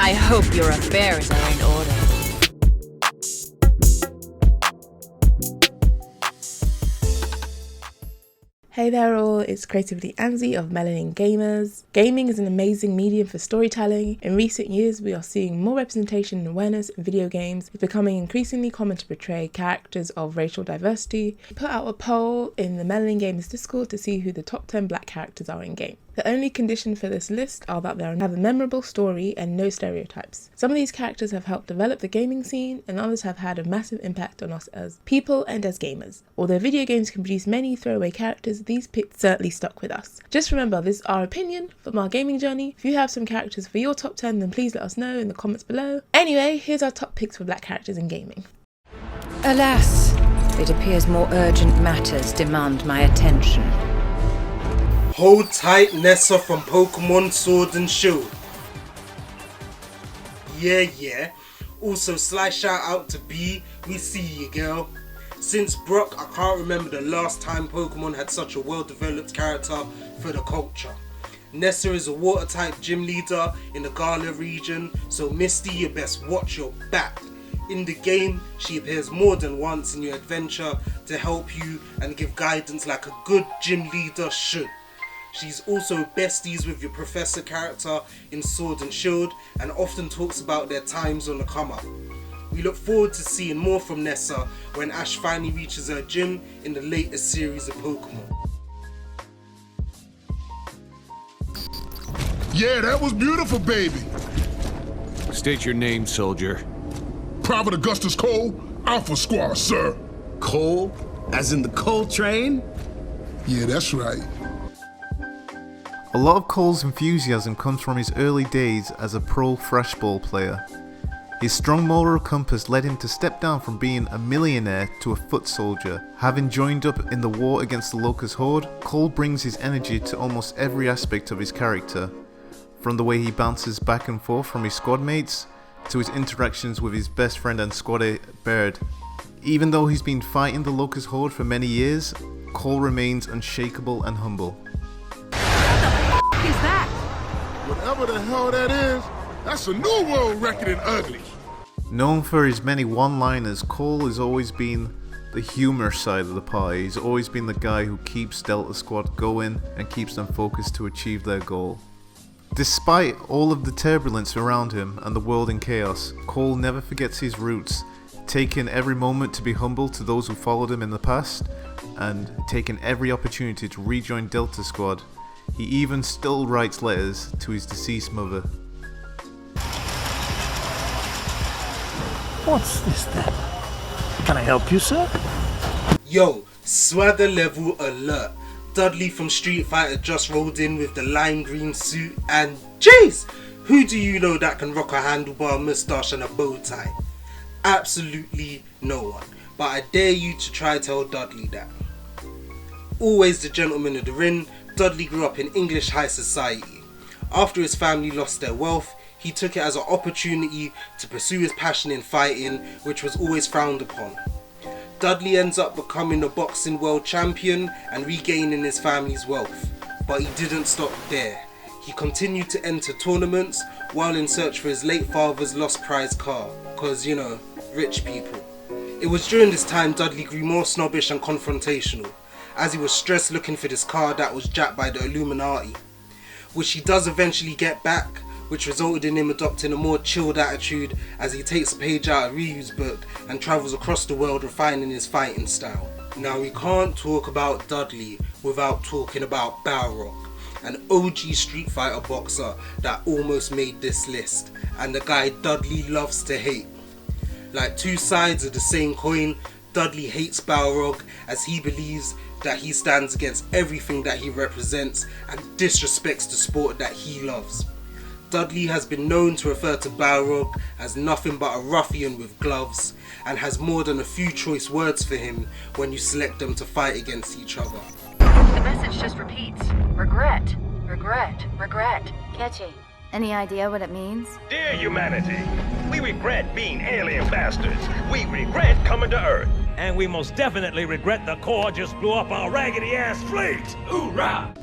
I hope your affairs are in order. Hey there all, it's Creatively Anzi of MelaninGamers. Gaming is an amazing medium for storytelling. In recent years, we are seeing more representation and awareness in video games. It's becoming increasingly common to portray characters of racial diversity. We put out a poll in the MelaninGamers Discord to see who the top 10 black characters are in game. The only condition for this list are that they have a memorable story and no stereotypes. Some of these characters have helped develop the gaming scene, and others have had a massive impact on us as people and as gamers. Although video games can produce many throwaway characters, these picks certainly stuck with us. Just remember, this is our opinion from our gaming journey. If you have some characters for your top 10, then please let us know in the comments below. Anyway, here's our top picks for black characters in gaming. Alas, it appears more urgent matters demand my attention. Hold tight, Nessa from Pokemon Sword and Shield. Yeah. Also, slight shout out to B. We see you, girl. Since Brock, I can't remember the last time Pokemon had such a well-developed character for the culture. Nessa is a water-type gym leader in the Gala region, so Misty, you best watch your back. In the game, she appears more than once in your adventure to help you and give guidance like a good gym leader should. She's also besties with your Professor character in Sword and Shield and often talks about their times on the come up. We look forward to seeing more from Nessa when Ash finally reaches her gym in the latest series of Pokemon. Yeah, that was beautiful, baby. State your name, soldier. Private Augustus Cole, Alpha Squad, sir. Coal? As in the coal train? Yeah, that's right. A lot of Cole's enthusiasm comes from his early days as a pro thrashball player. His strong moral compass led him to step down from being a millionaire to a foot soldier. Having joined up in the war against the Locust Horde, Cole brings his energy to almost every aspect of his character. From the way he bounces back and forth from his squad mates, to his interactions with his best friend and squaddie, Barrett. Even though he's been fighting the Locust Horde for many years, Cole remains unshakable and humble. Is that? Whatever the hell that is, that's a new world record in ugly. Known for his many one-liners, Cole has always been the humor side of the party. He's always been the guy who keeps Delta Squad going and keeps them focused to achieve their goal. Despite all of the turbulence around him and the world in chaos, Cole never forgets his roots, taking every moment to be humble to those who followed him in the past, and taking every opportunity to rejoin Delta Squad. He even still writes letters to his deceased mother. What's this then? Can I help you, sir? Yo, swagger level alert. Dudley from Street Fighter just rolled in with the lime green suit and jeez! Who do you know that can rock a handlebar moustache and a bow tie? Absolutely no one. But I dare you to try tell Dudley that. Always the gentleman of the ring, Dudley grew up in English high society. After his family lost their wealth, he took it as an opportunity to pursue his passion in fighting, which was always frowned upon. Dudley ends up becoming a boxing world champion and regaining his family's wealth. But he didn't stop there. He continued to enter tournaments while in search for his late father's lost prize car, cause you know, rich people. It was during this time Dudley grew more snobbish and confrontational, as he was stressed looking for this car that was jacked by the Illuminati, which he does eventually get back, which resulted in him adopting a more chilled attitude as he takes a page out of Ryu's book and travels across the world refining his fighting style. Now we can't talk about Dudley without talking about Balrog, an OG Street Fighter boxer that almost made this list, and the guy Dudley loves to hate. Like two sides of the same coin, Dudley hates Balrog as he believes that he stands against everything that he represents and disrespects the sport that he loves. Dudley has been known to refer to Balrog as nothing but a ruffian with gloves, and has more than a few choice words for him when you select them to fight against each other. The message just repeats. Regret, regret, regret. Catchy. Any idea what it means? Dear humanity, we regret being alien bastards. We regret coming to Earth. And we most definitely regret the Corps just blew up our raggedy-ass fleet. Hoorah!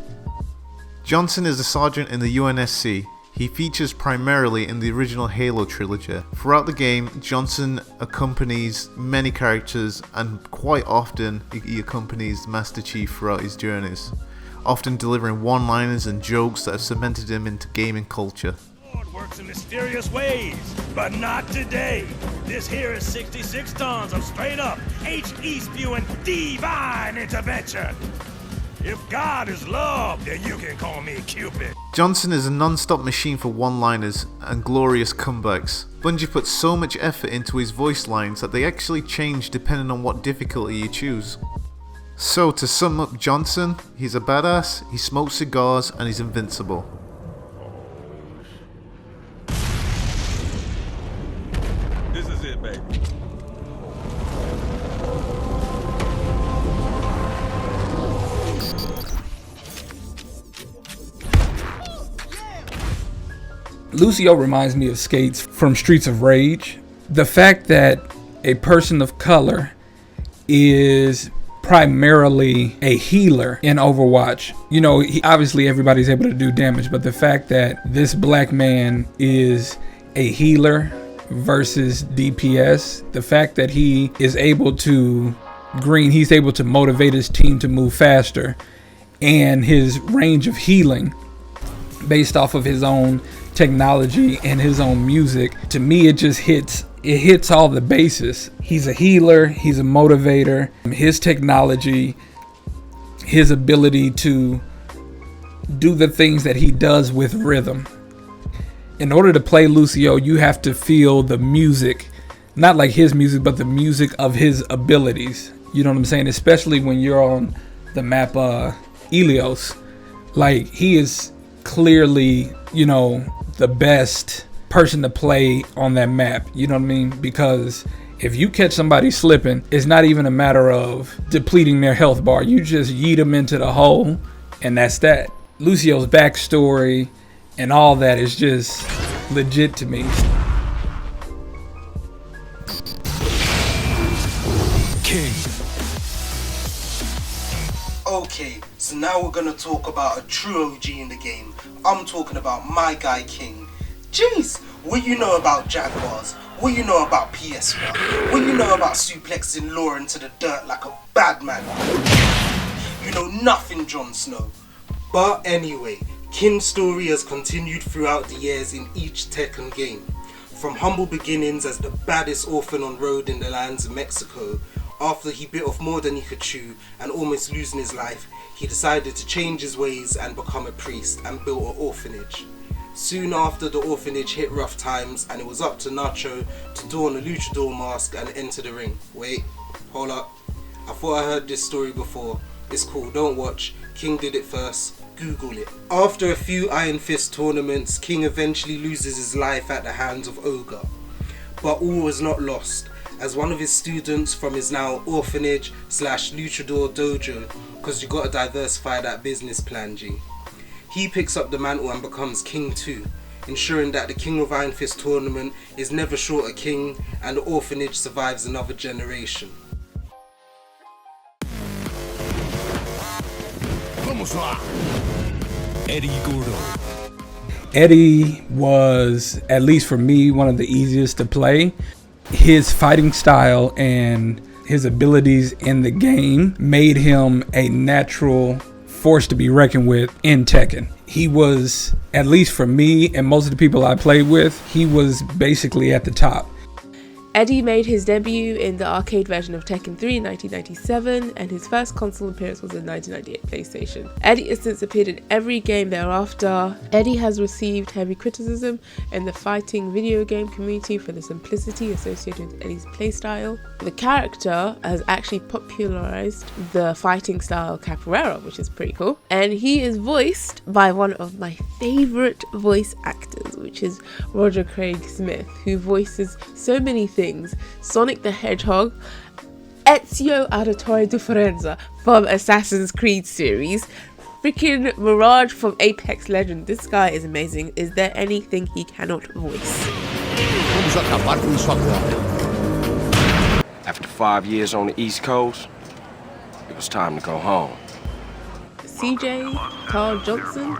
Johnson is a sergeant in the UNSC. He features primarily in the original Halo trilogy. Throughout the game, Johnson accompanies many characters, and quite often he accompanies Master Chief throughout his journeys, often delivering one-liners and jokes that have cemented him into gaming culture. Works in mysterious ways, but not today. This here is 66 tons of straight up HE spewing divine intervention. If God is love, then you can call me Cupid. Johnson is a non-stop machine for one-liners and glorious comebacks. Bungie put so much effort into his voice lines that they actually change depending on what difficulty you choose. So to sum up Johnson, he's a badass, he smokes cigars, and he's invincible. This is it, baby. Lucio reminds me of Skates from Streets of Rage. The fact that a person of color is primarily a healer in Overwatch. You know, obviously everybody's able to do damage, but the fact that this black man is a healer versus DPS, the fact that he is able to he's able to motivate his team to move faster, and his range of healing based off of his own technology and his own music, to me it just hits all the bases. He's a healer, he's a motivator, his technology, his ability to do the things that he does with rhythm. In order to play Lucio, you have to feel the music, not like his music, but the music of his abilities. You know what I'm saying? Especially when you're on the map Ilios. Like, he is clearly, you know, the best person to play on that map. You know what I mean? Because if you catch somebody slipping, it's not even a matter of depleting their health bar. You just yeet them into the hole, and that's that. Lucio's backstory and all that is just legit to me. King. Okay, so now we're gonna talk about a true OG in the game. I'm talking about my guy King. Jeez, what you know about Jaguars? What you know about PS1? What you know about suplexing Law into the dirt like a bad man? You know nothing, Jon Snow. But anyway, King's story has continued throughout the years in each Tekken game. From humble beginnings as the baddest orphan on road in the lands of Mexico, after he bit off more than he could chew and almost losing his life, he decided to change his ways and become a priest and built an orphanage. Soon after, the orphanage hit rough times and it was up to Nacho to don a luchador mask and enter the ring. Wait, hold up. I thought I heard this story before. It's cool, don't watch. King did it first. Google it. After a few Iron Fist tournaments, King eventually loses his life at the hands of Ogre. But all was not lost, as one of his students from his now orphanage / luchador dojo, because you gotta diversify that business plan, G. He picks up the mantle and becomes King too, ensuring that the King of Iron Fist tournament is never short a king and the orphanage survives another generation. Eddie was, at least for me, one of the easiest to play. His fighting style and his abilities in the game made him a natural force to be reckoned with in Tekken. He was, at least for me and most of the people I played with, he was basically at the top. Eddie made his debut in the arcade version of Tekken 3 in 1997, and his first console appearance was in 1998 PlayStation. Eddie has since appeared in every game thereafter. Eddie has received heavy criticism in the fighting video game community for the simplicity associated with Eddie's playstyle. The character has actually popularized the fighting style capoeira, which is pretty cool. And he is voiced by one of my favorite voice actors, which is Roger Craig Smith, who voices so many things. Sonic the Hedgehog, Ezio Auditore Differenza from Assassin's Creed series, freaking Mirage from Apex Legends. This guy is amazing. Is there anything he cannot voice? After 5 years on the East Coast, it was time to go home. CJ Carl Johnson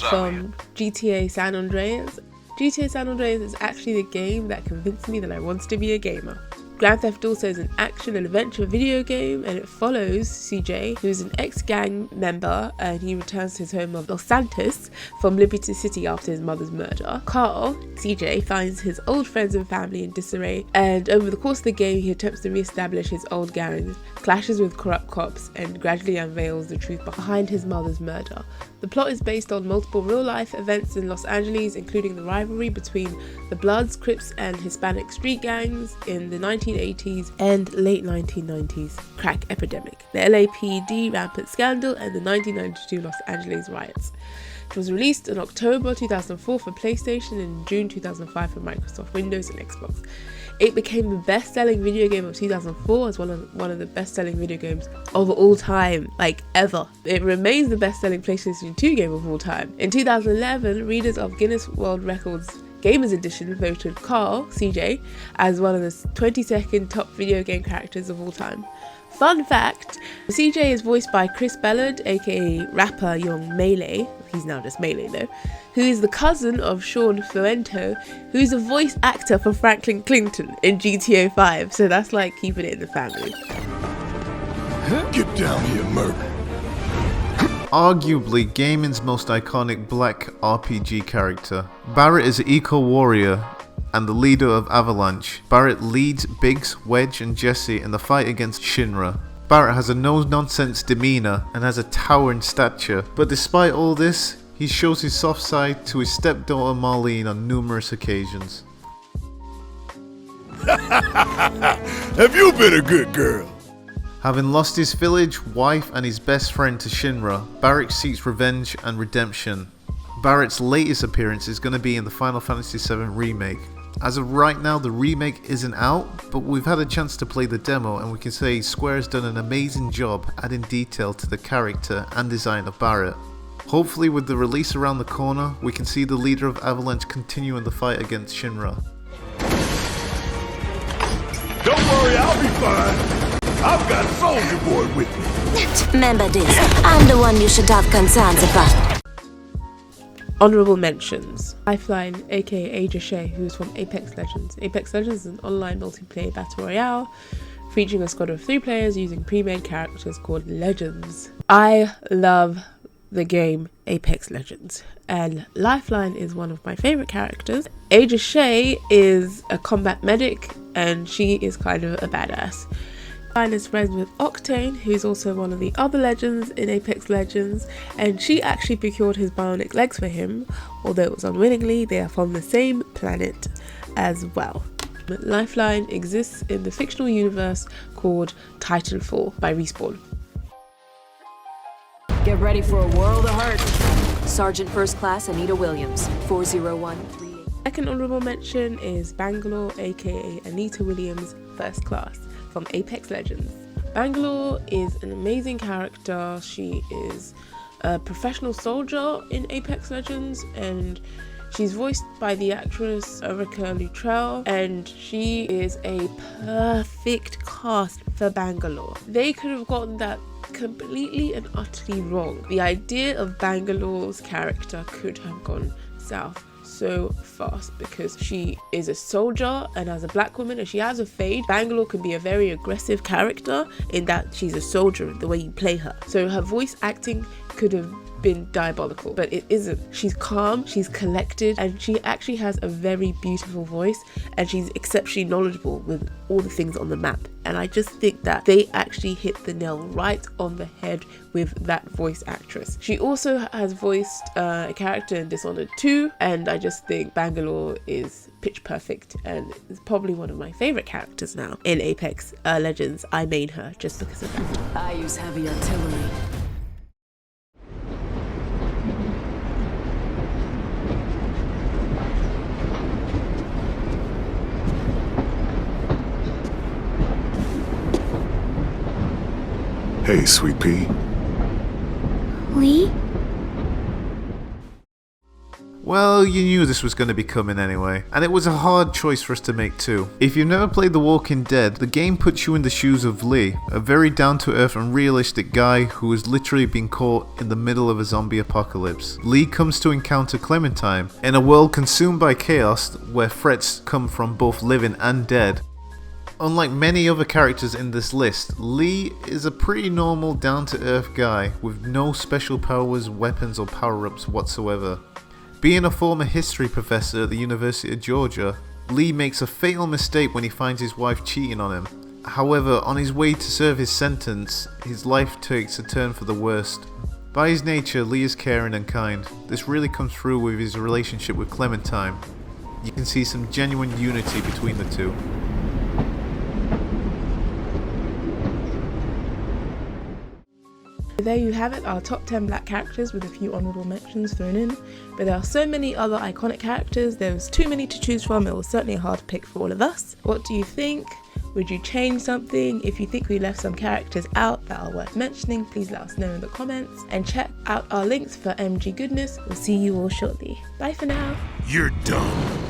from GTA San Andreas. GTA San Andreas is actually the game that convinced me that I wanted to be a gamer. Grand Theft Auto is an action and adventure video game, and it follows CJ, who is an ex-gang member, and he returns to his home of Los Santos from Liberty City after his mother's murder. Carl, CJ, finds his old friends and family in disarray, and over the course of the game he attempts to re-establish his old gangs, clashes with corrupt cops, and gradually unveils the truth behind his mother's murder. The plot is based on multiple real-life events in Los Angeles, including the rivalry between the Bloods, Crips, and Hispanic street gangs in the 1980s and late 1990s crack epidemic, the LAPD rampant scandal, and the 1992 Los Angeles riots. It was released in October 2004 for PlayStation and June 2005 for Microsoft Windows and Xbox. It became the best-selling video game of 2004 as one of the best-selling video games of all time, like ever. It remains the best-selling PlayStation 2 game of all time. In 2011, readers of Guinness World Records Gamers Edition voted Carl, CJ, as one of the 22nd top video game characters of all time. Fun fact, CJ is voiced by Chris Ballard, aka rapper Young Melee, he's now just Melee though, who is the cousin of Sean Fuento, who is a voice actor for Franklin Clinton in GTA 5, so that's like keeping it in the family. Get down here, Murph. Arguably gaming's most iconic black RPG character, Barrett is an eco-warrior and the leader of Avalanche. Barrett leads Biggs, Wedge and Jesse in the fight against Shinra. Barrett has a no-nonsense demeanour and has a towering stature, but despite all this, he shows his soft side to his stepdaughter Marlene on numerous occasions. Have you been a good girl? Having lost his village, wife and his best friend to Shinra, Barrett seeks revenge and redemption. Barrett's latest appearance is going to be in the Final Fantasy VII Remake. As of right now, the remake isn't out, but we've had a chance to play the demo and we can say Square has done an amazing job adding detail to the character and design of Barrett. Hopefully with the release around the corner, we can see the leader of Avalanche continuing the fight against Shinra. Don't worry, I'll be fine. I've got Soldier Boy with me. Remember this, I'm the one you should have concerns about. Honourable mentions. Lifeline, aka Ajay, who is from Apex Legends. Apex Legends is an online multiplayer battle royale featuring a squad of 3 players using pre-made characters called Legends. I love the game Apex Legends, and Lifeline is one of my favourite characters. Ajay is a combat medic and she is kind of a badass. Lifeline is friends with Octane, who's also one of the other legends in Apex Legends, and she actually procured his bionic legs for him, although it was unwillingly. They are from the same planet as well. Lifeline exists in the fictional universe called Titanfall by Respawn. Get ready for a world of hurt. Sergeant First Class Anita Williams, 40138. Second honourable mention is Bangalore, aka Anita Williams, First Class, from Apex Legends. Bangalore is an amazing character. She is a professional soldier in Apex Legends, and she's voiced by the actress Erica Luttrell, and she is a perfect cast for Bangalore. They could have gotten that completely and utterly wrong. The idea of Bangalore's character could have gone south so fast because she is a soldier, and as a black woman, and she has a fade. Bangalore can be a very aggressive character in that she's a soldier, the way you play her. So her voice acting could have been diabolical, but it isn't. She's calm, she's collected, and she actually has a very beautiful voice, and she's exceptionally knowledgeable with all the things on the map. And I just think that they actually hit the nail right on the head with that voice actress. She also has voiced a character in Dishonored 2, and I just think Bangalore is pitch perfect and is probably one of my favourite characters now in Apex Legends. I main her just because of that. I use heavy artillery. Hey, Sweet Pea. Oui? Well, you knew this was going to be coming anyway, and it was a hard choice for us to make too. If you've never played The Walking Dead, the game puts you in the shoes of Lee, a very down-to-earth and realistic guy who has literally been caught in the middle of a zombie apocalypse. Lee comes to encounter Clementine in a world consumed by chaos where threats come from both living and dead. Unlike many other characters in this list, Lee is a pretty normal, down-to-earth guy with no special powers, weapons or power-ups whatsoever. Being a former history professor at the University of Georgia, Lee makes a fatal mistake when he finds his wife cheating on him. However, on his way to serve his sentence, his life takes a turn for the worst. By his nature, Lee is caring and kind. This really comes through with his relationship with Clementine. You can see some genuine unity between the two. There you have it, our top 10 black characters with a few honourable mentions thrown in, but there are so many other iconic characters, there was too many to choose from. It was certainly a hard pick for all of us. What do you think? Would you change something? If you think we left some characters out that are worth mentioning, please let us know in the comments, and check out our links for MG goodness. We'll see you all shortly. Bye for now. You're done.